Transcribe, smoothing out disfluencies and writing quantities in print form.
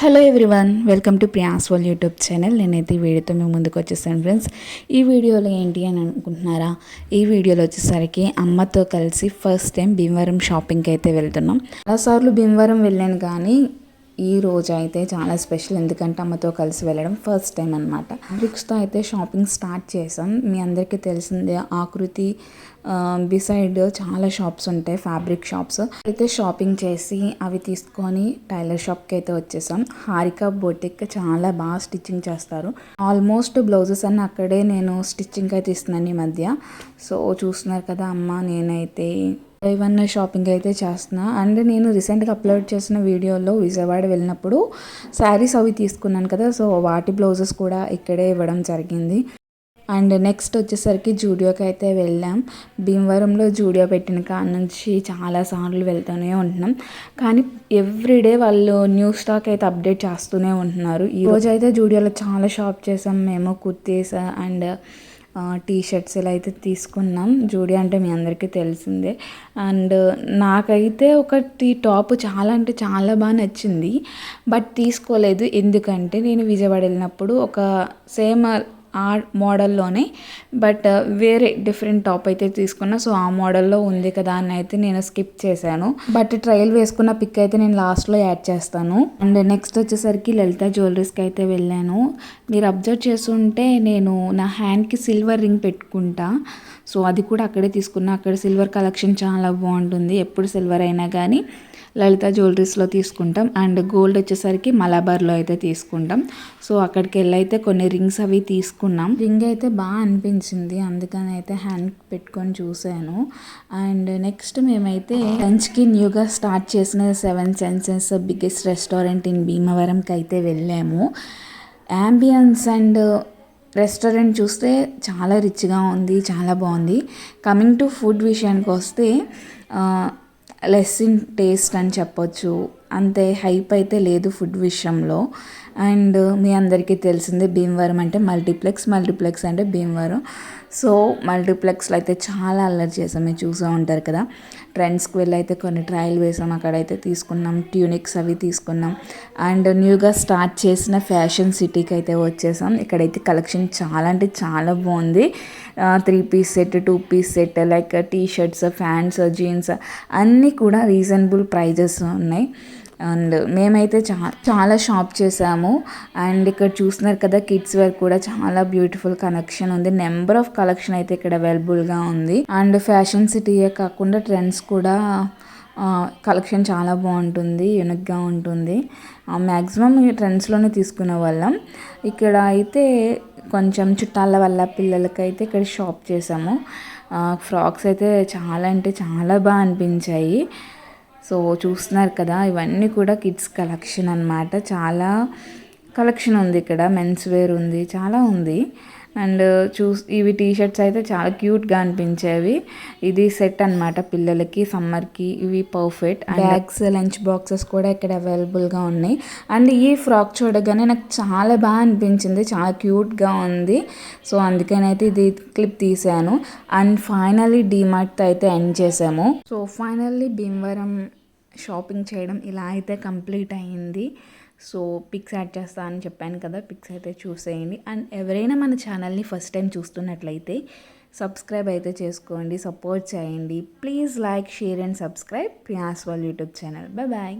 Hello everyone, welcome to Priya's world YouTube channel. నేనైతే ఈ వీడియోతో మేము ముందుకు వచ్చేసాను ఫ్రెండ్స్. ఈ వీడియోలో ఏంటి అని అనుకుంటున్నారా? ఈ వీడియోలో వచ్చేసరికి అమ్మతో కలిసి ఫస్ట్ టైం భీమవరం షాపింగ్కి అయితే వెళ్తున్నాం. చాలాసార్లు భీమవరం వెళ్ళాను, కానీ ఈ రోజు అయితే చాలా స్పెషల్. ఎందుకంటే అమ్మతో కలిసి వెళ్ళడం ఫస్ట్ టైం అనమాట. ఫ్యాబ్రిక్స్తో అయితే షాపింగ్ స్టార్ట్ చేసాం. మీ అందరికీ తెలిసిందే, ఆకృతి బిసైడ్ చాలా షాప్స్ ఉంటాయి, ఫ్యాబ్రిక్ షాప్స్. అయితే షాపింగ్ చేసి అవి తీసుకొని టైలర్ షాప్కి అయితే వచ్చేసాం. హారిక బొటిక్ చాలా బాగా స్టిచ్చింగ్ చేస్తారు. ఆల్మోస్ట్ బ్లౌజెస్ అన్నీ అక్కడే నేను స్టిచ్చింగ్ అయితే ఇస్తున్నాను ఈ మధ్య. సో చూస్తున్నారు కదా, అమ్మ నేనైతే ఏవన్నా షాపింగ్ అయితే చేస్తున్నా. అండ్ నేను రీసెంట్గా అప్లోడ్ చేసిన వీడియోలో విజయవాడ వెళ్ళినప్పుడు శారీస్ అవి తీసుకున్నాను కదా, సో వాటి బ్లౌజెస్ కూడా ఇక్కడే ఇవ్వడం జరిగింది. అండ్ నెక్స్ట్ వచ్చేసరికి జూడియోకి అయితే వెళ్ళాం. భీమవరంలో జూడియో పెట్టిన కాడ నుంచి చాలాసార్లు వెళ్తూనే ఉంటున్నాం, కానీ ఎవ్రీడే వాళ్ళు న్యూ స్టాక్ అయితే అప్డేట్ చేస్తూనే ఉంటున్నారు. ఈరోజు అయితే జూడియోలో చాలా షాప్ చేసాం మేము. కుర్తీస్ అండ్ టీ షర్ట్స్ ఇలా అయితే తీసుకున్నాం. జూడియో అంటే మీ అందరికీ తెలిసిందే. అండ్ నాకైతే ఒకటి టాప్ చాలా అంటే చాలా బాగా నచ్చింది, బట్ తీసుకోలేదు. ఎందుకంటే నేను విజయవాడ వెళ్ళినప్పుడు ఒక సేమ్ ఆ మోడల్లోనే బట్ వేరే డిఫరెంట్ టాప్ అయితే తీసుకున్నా. సో ఆ మోడల్లో ఉంది కదా అని అయితే నేను స్కిప్ చేశాను. బట్ ట్రయల్ వేసుకున్న పిక్ అయితే నేను లాస్ట్లో యాడ్ చేస్తాను. అండ్ నెక్స్ట్ వచ్చేసరికి లలిత జ్యువెలరీస్కి అయితే వెళ్ళాను. మీరు అబ్జర్వ్ చేస్తుంటే నేను నా హ్యాండ్కి సిల్వర్ రింగ్ పెట్టుకుంటా, సో అది కూడా అక్కడే తీసుకున్నా. అక్కడ సిల్వర్ కలెక్షన్ చాలా బాగుంటుంది. ఎప్పుడు సిల్వర్ అయినా కానీ లలిత జ్యువెలరీస్లో తీసుకుంటాం. అండ్ గోల్డ్ వచ్చేసరికి మలబార్లో అయితే తీసుకుంటాం. సో అక్కడికి వెళ్ళి అయితే కొన్ని రింగ్స్ అవి తీసుకున్నాం. రింగ్ అయితే బాగా అనిపించింది, అందుకని అయితే హ్యాండ్ పెట్టుకొని చూశాను. అండ్ నెక్స్ట్ మేమైతే లంచ్కి న్యూగా స్టార్ట్ చేసిన 7 సెన్సెస్ బిగ్గెస్ట్ రెస్టారెంట్ ఇన్ భీమవరంకి అయితే వెళ్ళాము. యాంబియన్స్ అండ్ రెస్టారెంట్ చూస్తే చాలా రిచ్గా ఉంది, చాలా బాగుంది. కమింగ్ టు ఫుడ్ విషయానికి వస్తే లెస్ ఇన్ టేస్ట్ అని చెప్పొచ్చు. అంతే హైప్ అయితే లేదు ఫుడ్ విషయంలో. అండ్ మీ అందరికీ తెలిసిందే, భీమవరం అంటే మల్టీప్లెక్స్ అంటే భీమవరం. సో మల్టీప్లెక్స్లో అయితే చాలా అల్లరి చేసాం, మీరు చూసే ఉంటారు కదా. ట్రెండ్స్కి వెళ్ళి అయితే కొన్ని ట్రయల్ వేసాం, అక్కడైతే తీసుకున్నాం. ట్యూనిక్స్ అవి తీసుకున్నాం. అండ్ న్యూగా స్టార్ట్ చేసిన ఫ్యాషన్ సిటీకి అయితే వచ్చేసాం. ఇక్కడైతే కలెక్షన్ చాలా అంటే చాలా బాగుంది. 3 piece set, 2 piece set, like T shirts, pants, jeans అన్నీ కూడా రీజనబుల్ ప్రైజెస్ ఉన్నాయి. అండ్ మేమైతే చాలా షాప్ చేసాము. అండ్ ఇక్కడ చూస్తున్నారు కదా, కిడ్స్ వేర్ కూడా చాలా బ్యూటిఫుల్ కలెక్షన్ ఉంది. నెంబర్ ఆఫ్ కలెక్షన్ అయితే ఇక్కడ అవైలబుల్గా ఉంది. అండ్ ఫ్యాషన్ సిటీయే కాకుండా ట్రెండ్స్ కూడా కలెక్షన్ చాలా బాగుంటుంది, యూనిక్గా ఉంటుంది. మ్యాక్సిమం ఈ ట్రెండ్స్లోనే తీసుకునే వాళ్ళం. ఇక్కడ అయితే కొంచెం చుట్టాల వల్ల పిల్లలకైతే ఇక్కడ షాప్ చేసాము. ఫ్రాక్స్ అయితే చాలా అంటే చాలా బాగా అనిపించాయి. సో చూస్తున్నారు కదా, ఇవన్నీ కూడా కిడ్స్ కలెక్షన్ అన్నమాట. చాలా కలెక్షన్ ఉంది ఇక్కడ. మెన్స్ వేర్ ఉంది, చాలా ఉంది. అండ్ ఇవి టీ షర్ట్స్ అయితే చాలా క్యూట్గా అనిపించేవి. ఇది సెట్ అనమాట పిల్లలకి సమ్మర్కి, ఇవి పర్ఫెక్ట్. బ్యాగ్స్, లంచ్ బాక్సెస్ కూడా ఇక్కడ అవైలబుల్గా ఉన్నాయి. అండ్ ఈ ఫ్రాక్ చూడగానే నాకు చాలా బాగా అనిపించింది, చాలా క్యూట్గా ఉంది. సో అందుకనైతే ఇది క్లిప్ తీసాను. అండ్ ఫైనల్లీ డీమార్ట్తో అయితే ఎండ్ చేసాము. సో ఫైనల్లీ భీమవరం షాపింగ్ చేయడం ఇలా అయితే కంప్లీట్ అయ్యింది. సో పిక్స్ యాడ్ చేస్తా అని చెప్పాను కదా, పిక్స్ అయితే చూసేయండి. అండ్ ఎవరైనా మన ఛానల్ని ఫస్ట్ టైం చూస్తున్నట్లయితే సబ్స్క్రైబ్ అయితే చేసుకోండి, సపోర్ట్ చేయండి. Please like, share and subscribe ప్రియాస్ వరల్డ్ యూట్యూబ్ ఛానల్. బాయ్.